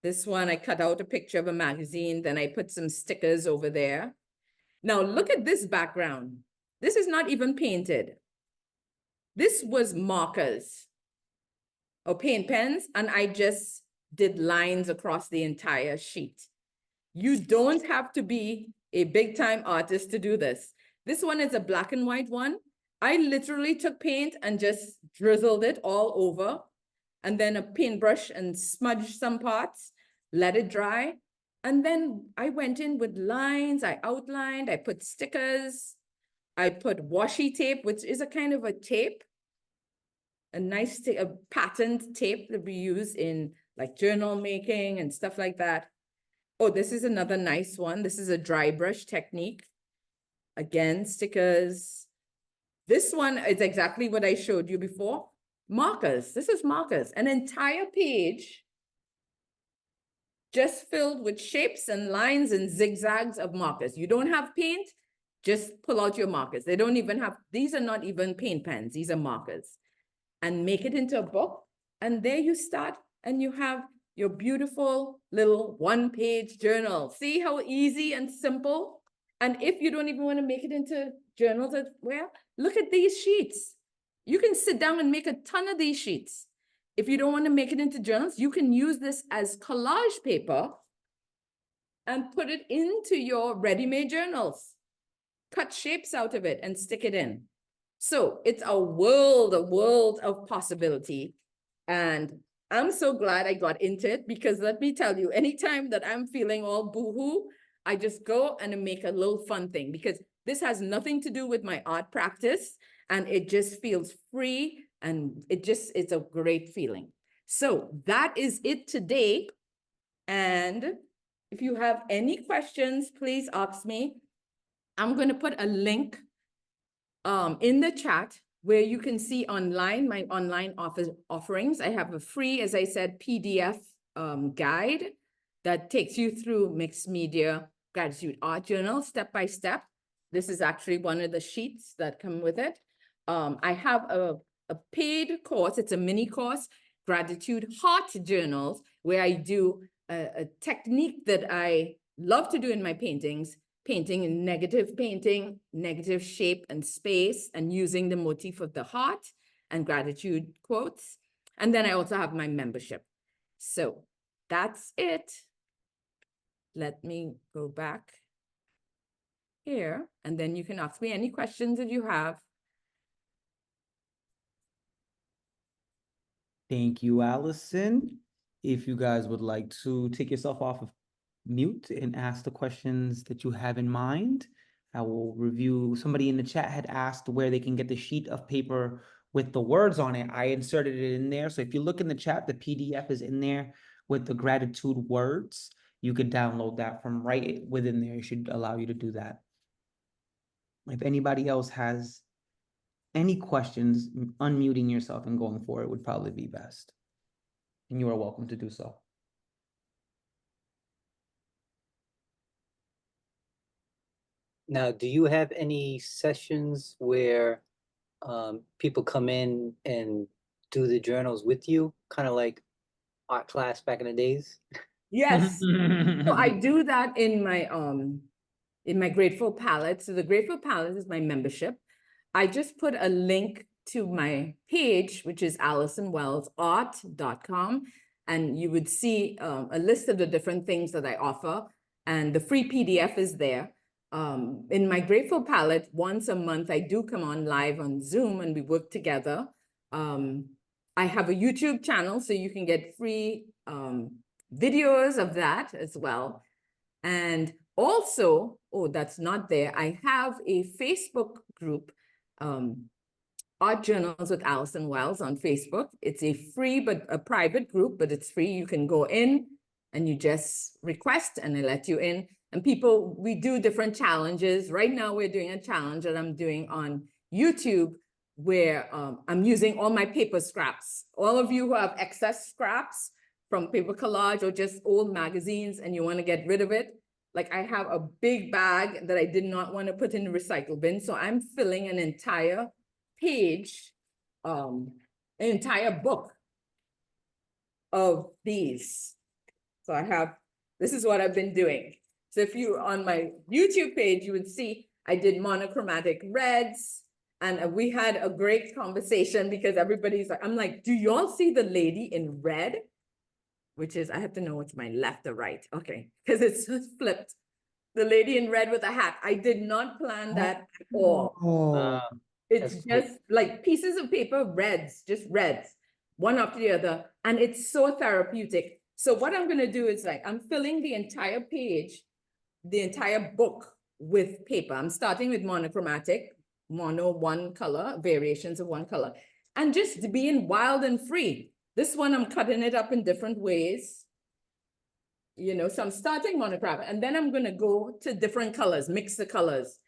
This one, I cut out a picture of a magazine, then I put some stickers over there. Now look at this background. This is not even painted. This was markers or paint pens, and I just did lines across the entire sheet. You don't have to be a big time artist to do this. This one is a black and white one. I literally took paint and just drizzled it all over, and then a paintbrush and smudged some parts, let it dry. And then I went in with lines, I outlined, I put stickers, I put washi tape, which is a kind of a tape, a nice a patterned tape that we use in like journal making and stuff like that. Oh, this is another nice one. This is a dry brush technique. Again, stickers. This one is exactly what I showed you before. Markers. This is markers. An entire page just filled with shapes and lines and zigzags of markers. You don't have paint, just pull out your markers. They don't even have, these are not even paint pens. These are markers. And make it into a book. And there you start, and you have your beautiful little one-page journal. See how easy and simple? And if you don't even want to make it into journals, well, look at these sheets. You can sit down and make a ton of these sheets. If you don't want to make it into journals, you can use this as collage paper and put it into your ready-made journals. Cut shapes out of it and stick it in. So it's a world of possibility. And I'm so glad I got into it, because let me tell you, anytime that I'm feeling all boohoo, I just go and make a little fun thing, because this has nothing to do with my art practice, and it just feels free, and it's a great feeling. So that is it today. And if you have any questions, please ask me. I'm going to put a link in the chat where you can see online, my online offerings. I have a free, as I said, PDF guide that takes you through mixed media gratitude art journal step by step. This is actually one of the sheets that come with it. I have a paid course. It's a mini course, Gratitude Heart Journals, where I do a technique that I love to do in my paintings, painting in negative shape and space, and using the motif of the heart and gratitude quotes. And then I also have my membership. So that's it. Let me go back here, and then you can ask me any questions that you have. Thank you, Allison. If you guys would like to take yourself off of mute and ask the questions that you have in mind, I will review. Somebody in the chat had asked where they can get the sheet of paper with the words on it. I inserted it in there. So if you look in the chat, the PDF is in there with the gratitude words. You could download that from right within there. It should allow you to do that. If anybody else has any questions, unmuting yourself and going for it would probably be best. And you are welcome to do so. Now, do you have any sessions where people come in and do the journals with you, kind of like art class back in the days? Yes. So I do that in my Grateful Palette. So the Grateful Palette is my membership. I just put a link to my page, which is AlisonWellsArt.com, and you would see a list of the different things that I offer, and the free PDF is there. In my Grateful Palette, once a month, I do come on live on Zoom and we work together. I have a YouTube channel, so you can get free videos of that as well. And also, oh, that's not there. I have a Facebook group, Art Journals with Alison Wells on Facebook. It's a free, but a private group, but it's free. You can go in and you just request and they let you in. And people, we do different challenges. Right now, we're doing a challenge that I'm doing on YouTube where I'm using all my paper scraps. All of you who have excess scraps from paper collage or just old magazines and you want to get rid of it, like I have a big bag that I did not want to put in the recycle bin. So I'm filling an entire page an entire book of these. So I have, this is what I've been doing. So if you on my YouTube page, you would see I did monochromatic reds, and we had a great conversation because everybody's like, I'm like, do y'all see the lady in red? Which is, I have to know which my left or right. Okay, because it's just flipped. The lady in red with a hat. I did not plan that at all. Oh, It's That's cool. just like pieces of paper, reds, just reds, one after the other. And it's so therapeutic. So what I'm going to do is like, I'm filling the entire page, the entire book with paper. I'm starting with monochromatic, mono, one color, variations of one color, and just being wild and free. This one, I'm cutting it up in different ways. You know, so I'm starting monochromatic, and then I'm going to go to different colors, mix the colors.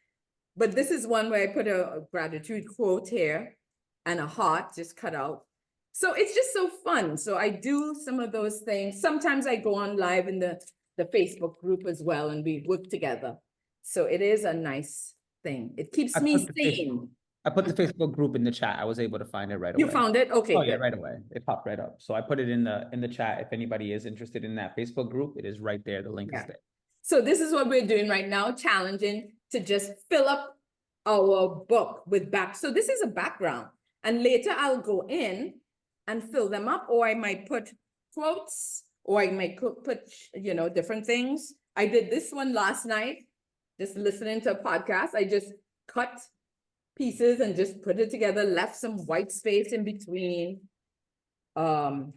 But this is one where I put a gratitude quote here and a heart just cut out. So it's just so fun. So I do some of those things. Sometimes I go on live in the Facebook group as well, and we work together. So it is a nice thing. It keeps me sane. I put the Facebook group in the chat. I was able to find it right away. You found it? Okay, Oh yeah, good. right away. It popped right up. So I put it in the chat. If anybody is interested in that Facebook group, it is right there. The link is Yeah. there. So this is what we're doing right now, challenging to just fill up our book with back. So this is a background, and later I'll go in and fill them up, or I might put quotes, or I might put, you know, different things. I did this one last night, just listening to a podcast. I just cut pieces and just put it together, left some white space in between. Found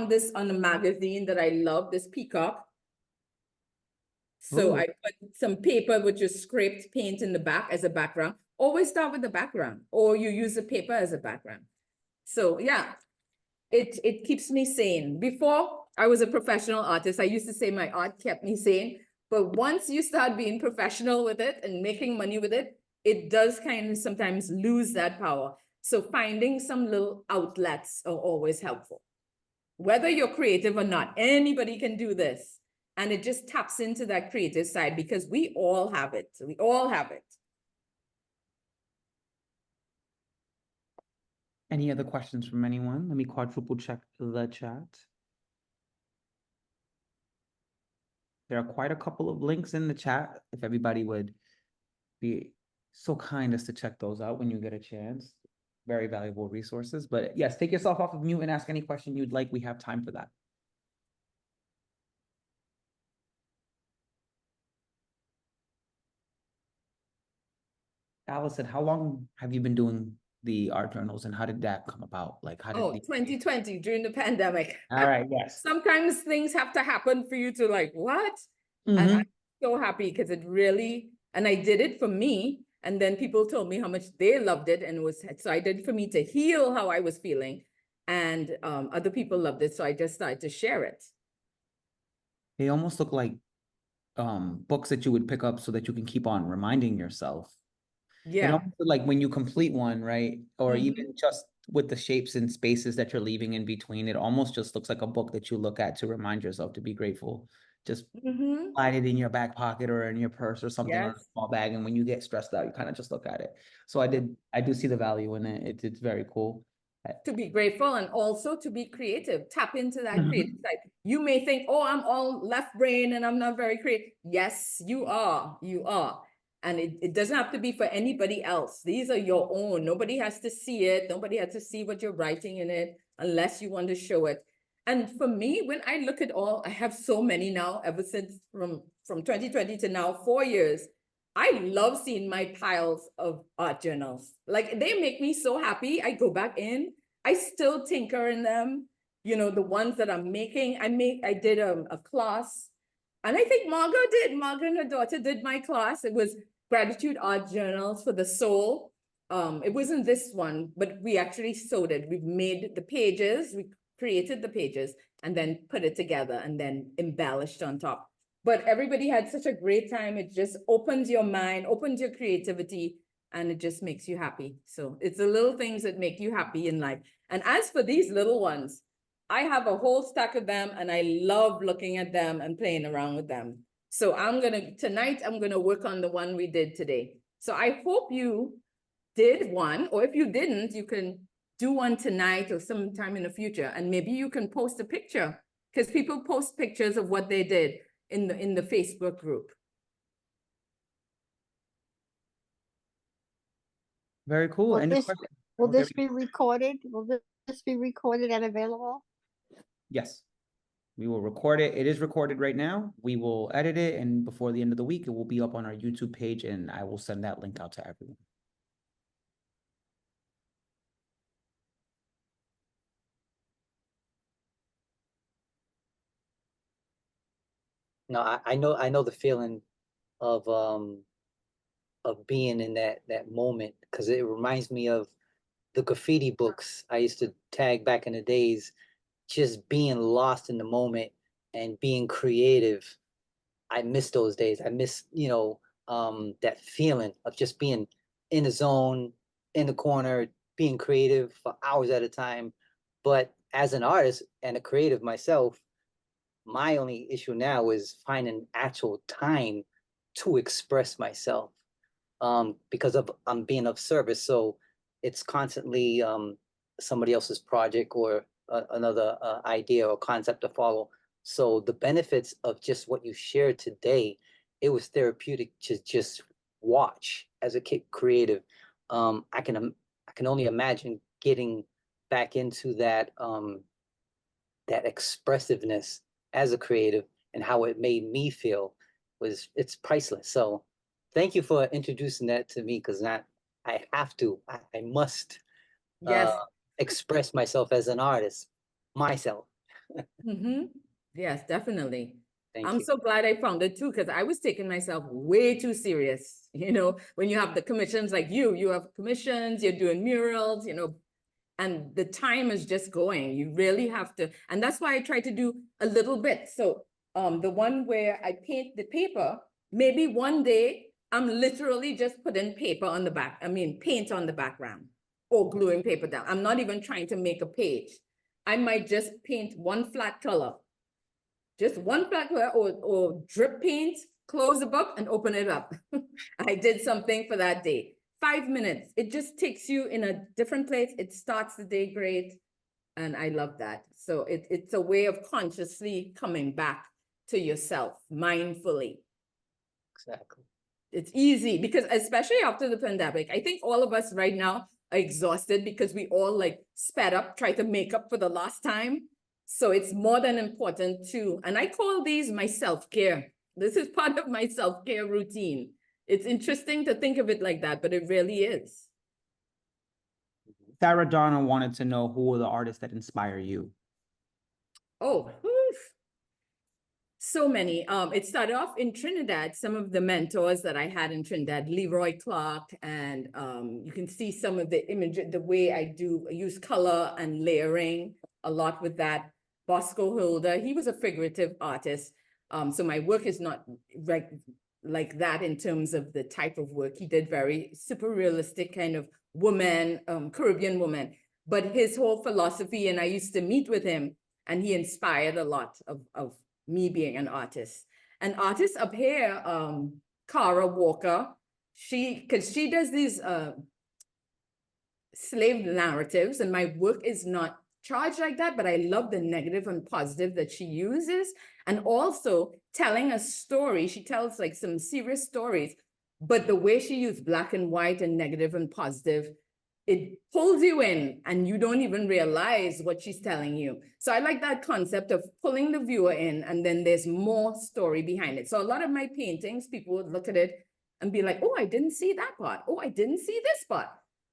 this on a magazine that I love, this peacock. So Ooh. I put some paper with just scraped paint in the back as a background. Always start with the background, or you use the paper as a background. So yeah, it keeps me sane. Before I was a professional artist, I used to say my art kept me sane. But once you start being professional with it and making money with it, it does kind of sometimes lose that power. So finding some little outlets are always helpful. Whether you're creative or not, anybody can do this. And it just taps into that creative side because we all have it. We all have it. Any other questions from anyone? Let me quadruple check the chat. There are quite a couple of links in the chat. If everybody would be so kind as to check those out when you get a chance. Very valuable resources. But yes, take yourself off of mute and ask any question you'd like. We have time for that. Allison, how long have you been doing the art journals, and how did that come about? Like, how did Oh, 2020 during the pandemic. All right, yes. Sometimes things have to happen for you to like, what? And Mhm. I'm so happy because it really, and I did it for me. And then people told me how much they loved it. And it was, so I did it for me to heal how I was feeling. And other people loved it. So I just started to share it. They almost look like books that you would pick up so that you can keep on reminding yourself. It Yeah. almost like when you complete one, right? Or Mhm. even just with the shapes and spaces that you're leaving in between, it almost just looks like a book that you look at to remind yourself to be grateful. Just Mhm. slide it in your back pocket or in your purse or something, or a Yes. small bag. And when you get stressed out, you kind of just look at it. So I do see the value in it. It's very cool. To be grateful and also to be creative. Tap into that Mhm. creative side. You may think, oh, I'm all left brain and I'm not very creative. Yes, you are. You are. And it doesn't have to be for anybody else. These are your own. Nobody has to see it. Nobody has to see what you're writing in it unless you want to show it. And for me, when I look at all, I have so many now, ever since from 2020 to now, 4 years. I love seeing my piles of art journals. Like they make me so happy. I go back in, I still tinker in them. You know, the ones that I'm making, I did a class, and I think Margot and her daughter did my class. It was gratitude art journals for the soul. It wasn't this one, but we actually sewed it. We made the pages, we created the pages, and then put it together and then embellished on top. But everybody had such a great time. It just opens your mind, opens your creativity, and it just makes you happy. So it's the little things that make you happy in life. And as for these little ones, I have a whole stack of them and I love looking at them and playing around with them. So tonight I'm gonna work on the one we did today. So I hope you did one, or if you didn't, you can do one tonight or sometime in the future, and maybe you can post a picture, because people post pictures of what they did in the Facebook group. Very cool. Will Any this, questions? will Oh, there this be recorded? Will this be recorded and available? Yes, we will record it. It is recorded right now. We will edit it, and before the end of the week, it will be up on our YouTube page, and I will send that link out to everyone. No, I know the feeling of being in that moment, because it reminds me of the graffiti books I used to tag back in the days, just being lost in the moment and being creative. I miss those days. I miss, that feeling of just being in the zone, in the corner, being creative for hours at a time. But as an artist and a creative myself, my only issue now is finding actual time to express myself, because of I'm being of service. So it's constantly somebody else's project or another idea or concept to follow. So the benefits of just what you shared today, it was therapeutic to just watch as a kid creative. I can only imagine getting back into that expressiveness as a creative and how it made me feel it's priceless. So thank you for introducing that to me, because I have to, I must Yes. express myself as an artist, myself. Yes, definitely. Thank I'm you. so glad I found it too, because I was taking myself way too serious. When you have the commissions like you have commissions, you're doing murals, and the time is just going. You really have to, and that's why I try to do a little bit. So the one where I paint the paper, maybe one day I'm literally just putting paper on the back, paint on the background or gluing paper down. I'm not even trying to make a page. I might just paint one flat color, just one flat color, or drip paint, close the book and open it up. I did something for that day. 5 minutes. It just takes you in a different place. It starts the day great. And I love that. So it's a way of consciously coming back to yourself mindfully. Exactly. It's easy because especially after the pandemic, I think all of us right now are exhausted because we all sped up, try to make up for the last time. So it's more than important too. And I call these my self-care. This is part of my self-care routine. It's interesting to think of it like that, but it really is. Sarah Donna wanted to know who are the artists that inspire you. Oh, so many. It started off in Trinidad. Some of the mentors that I had in Trinidad, Leroy Clark, and you can see some of the image, the way I use color and layering a lot with that. Bosco Holder, he was a figurative artist. So my work is not like that in terms of the type of work. He did very super realistic kind of woman, Caribbean woman. But his whole philosophy, and I used to meet with him, and he inspired a lot of me being an artist. An artist up here, Cara Walker, because she does these slave narratives, and my work is not charged like that, but I love the negative and positive that she uses. And also telling a story, she tells some serious stories, but the way she used black and white and negative and positive, it pulls you in and you don't even realize what she's telling you. So I like that concept of pulling the viewer in, and then there's more story behind it. So a lot of my paintings, people would look at it and be like, oh, I didn't see that part. Oh, I didn't see this part.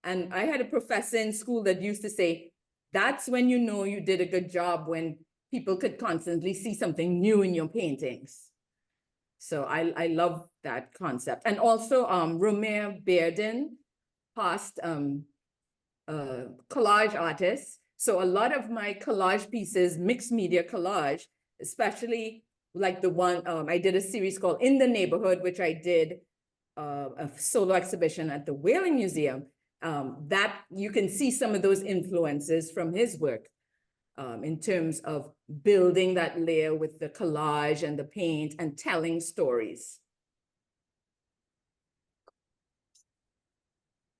And I had a professor in school that used to say, that's when you know you did a good job, when people could constantly see something new in your paintings. So I love that concept. And also Romare Bearden, past collage artist. So a lot of my collage pieces, mixed media collage, especially like the one, I did a series called In the Neighborhood, which I did a solo exhibition at the Whaling Museum. That you can see some of those influences from his work in terms of building that layer with the collage and the paint and telling stories.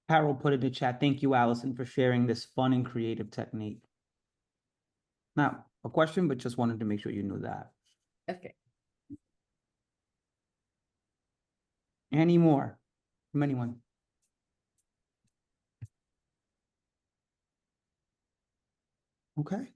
Carol put in the chat, thank you, Allison, for sharing this fun and creative technique. Not a question, but just wanted to make sure you knew that. Okay. Any more from anyone? Okay.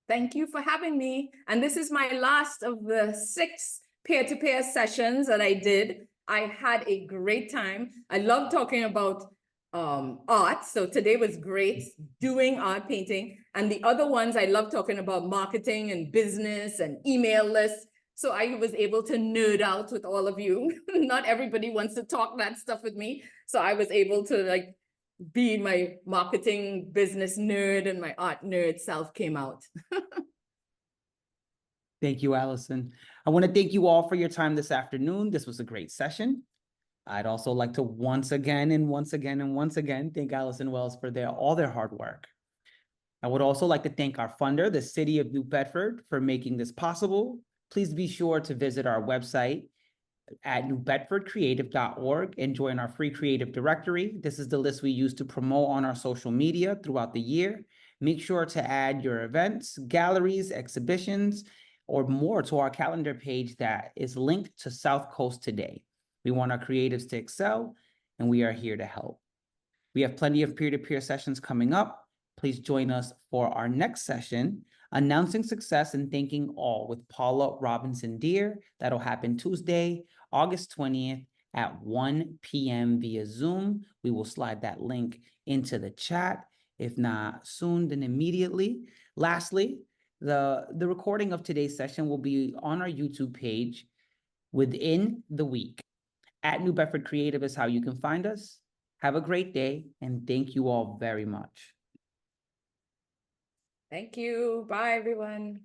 Thank you for having me. And this is my last of the 6 peer-to-peer sessions that I did. I had a great time. I love talking about art. So today was great doing art painting. And the other ones, I love talking about marketing and business and email lists. So I was able to nerd out with all of you. Not everybody wants to talk that stuff with me. So I was able to like be my marketing business nerd, and my art nerd self came out. Thank you, Allison. I want to thank you all for your time this afternoon. This was a great session. I'd also like to once again thank Alison Wells for all their hard work. I would also like to thank our funder, the City of New Bedford, for making this possible. Please be sure to visit our website at newbedfordcreative.org and join our free creative directory. This is the list we use to promote on our social media throughout the year. Make sure to add your events, galleries, exhibitions, or more to our calendar page that is linked to South Coast Today. We want our creatives to excel, and we are here to help. We have plenty of peer-to-peer sessions coming up. Please join us for our next session, Announcing Success and Thanking All with Paula Robinson-Deere. That'll happen Tuesday, August 20th at 1 p.m. via Zoom. We will slide that link into the chat. If not soon, then immediately. Lastly, the recording of today's session will be on our YouTube page within the week. At New Bedford Creative is how you can find us. Have a great day, and thank you all very much. Thank you. Bye, everyone.